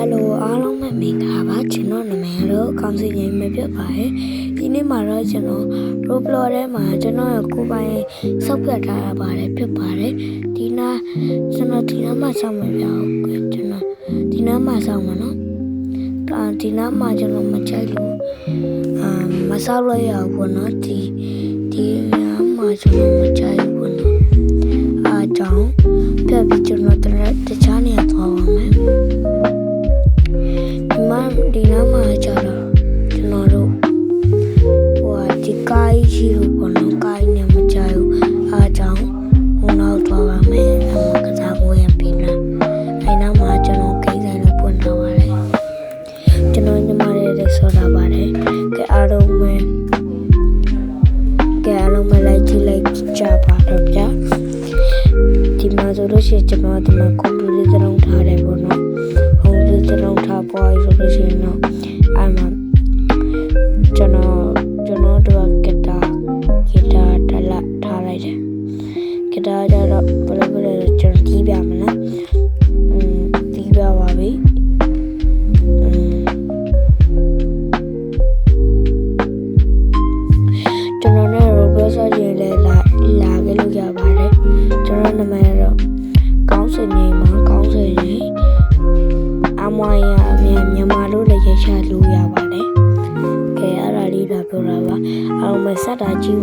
Hello အားလုံးပဲမင်္ဂလာပါကျွန်တော်နာမည်ကတော့ကောင်းစီငိမ့်မဖြစ်ပါရဲ့ဒီနေ့မှာတော့ကျွန်တော် Roblox ထဲမှာကျွန်တော်ကိုယ်ပိုင်စောက်ပြတ်ထားတာပါတယ်ဖြစ်ပါတယ်ဒီနာကျွန်တော်ဒီနားမှာစောက်မပြအောင်ကျွန်တော်ဒီနားမှာစောက်မှာနော်ဒီနားမှာကျွန်တော်မကြိုက်လို့မစောက်လို့ရဘူးပေါ့နော်ဒီနားမှာကျွန်တော်မကြိုက်ဘူးနော်အားကြောင့်ပြပြီးကျွန်တော်တခြားနေရာသွားပါမယ်ဒီနားမှာကျတော့ကျွန်တော်တို့ဒီကိုင်းရှိလို့ပေါ့နော်ကိုင်းနဲ့မကြိုက်ဘူးအားကြောင့်ဟိုနောက်သွားပါမယ်အမကစားကိုရပြီလားအဲနောက်မှာကျွန်တော်ကိန်းဆိုင်လို့ပွင့်တော့ပါတယ်ကျွန်တော်ညီမလေးဆိုတာပါတယ်ကဲအားလုံးပဲလိုက်ကြည့်လိုက်ကြပါတော့ဗျာဒီမှာဆိုလို့ရှိရင်ကျွန်တော်ဒီမှာကွန်ပျူတာသုံးထားတယ်ပေါ့နော်ကွန်ပျူတာသုံးထားပေါ်ဆိုလို့ရှိရင်တော့အဲ့မှာကျွန်တော်တို့ကဂီတာတလက်ထားလိုက်တယ်ဂီတာကြတော့ဘယ်လိုကျွန်တော်တီးပြမလားတီးပြပါပြီကျွန်တော်နဲ့ Roblox ရေးလဲလာခဲ့လို့ရပါတယ်ကျွန်တော်နာမည်တော့ကောင်းစင်နေမှာကောင်းစင်နေအမွားရမြန်မာလို့လည်းရချလို့ရပါတယ်ကဲအဲ့ဒါလေးလာပြောတာပါအောင်မဆက်တာကြည့်